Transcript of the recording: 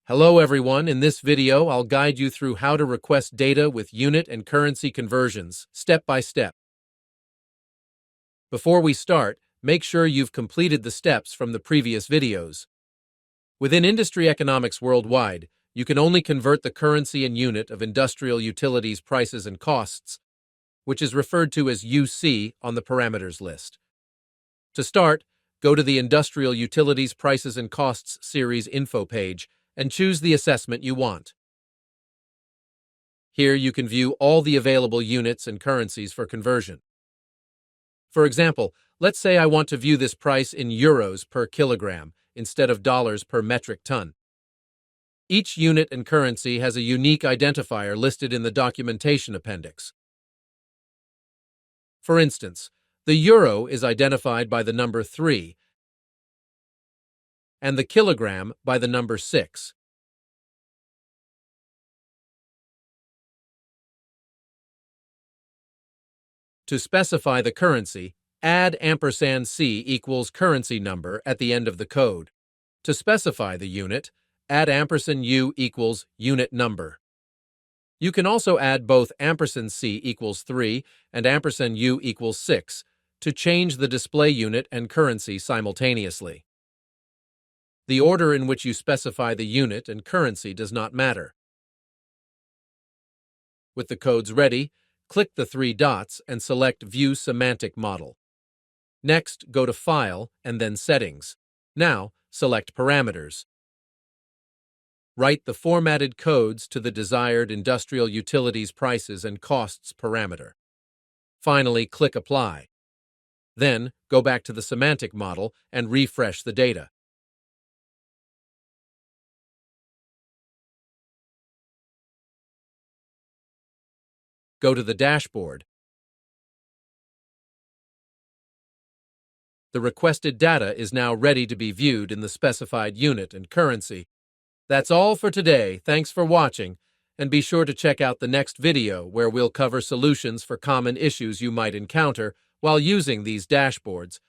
Hello everyone, in this video I'll guide you through how to request data with unit and currency conversions, step by step. Before we start, make sure you've completed the steps from the previous videos. Within Industry Economics Worldwide, you can only convert the currency and unit of industrial utilities prices and costs, which is referred to as UC on the parameters list. To start, go to the Industrial Utilities Prices and Costs Series info page and choose the assessment you want. Here you can view all the available units and currencies for conversion. For example, let's say I want to view this price in euros per kilogram instead of dollars per metric ton. Each unit and currency has a unique identifier listed in the documentation appendix. For instance, the euro is identified by the number 3 and the kilogram by the number 6. To specify the currency, add &C equals currency number at the end of the code. To specify the unit, add &U equals unit number. You can also add both &C equals 3 and &U equals 6 to change the display unit and currency simultaneously. The order in which you specify the unit and currency does not matter. With the codes ready, click the 3 dots and select View Semantic Model. Next, go to File and then Settings. Now, select Parameters. Write the formatted codes to the desired industrial utilities prices and costs parameter. Finally, click Apply. Then, go back to the semantic model and refresh the data. Go to the dashboard. The requested data is now ready to be viewed in the specified unit and currency. That's all for today. Thanks for watching, and be sure to check out the next video where we'll cover solutions for common issues you might encounter while using these dashboards.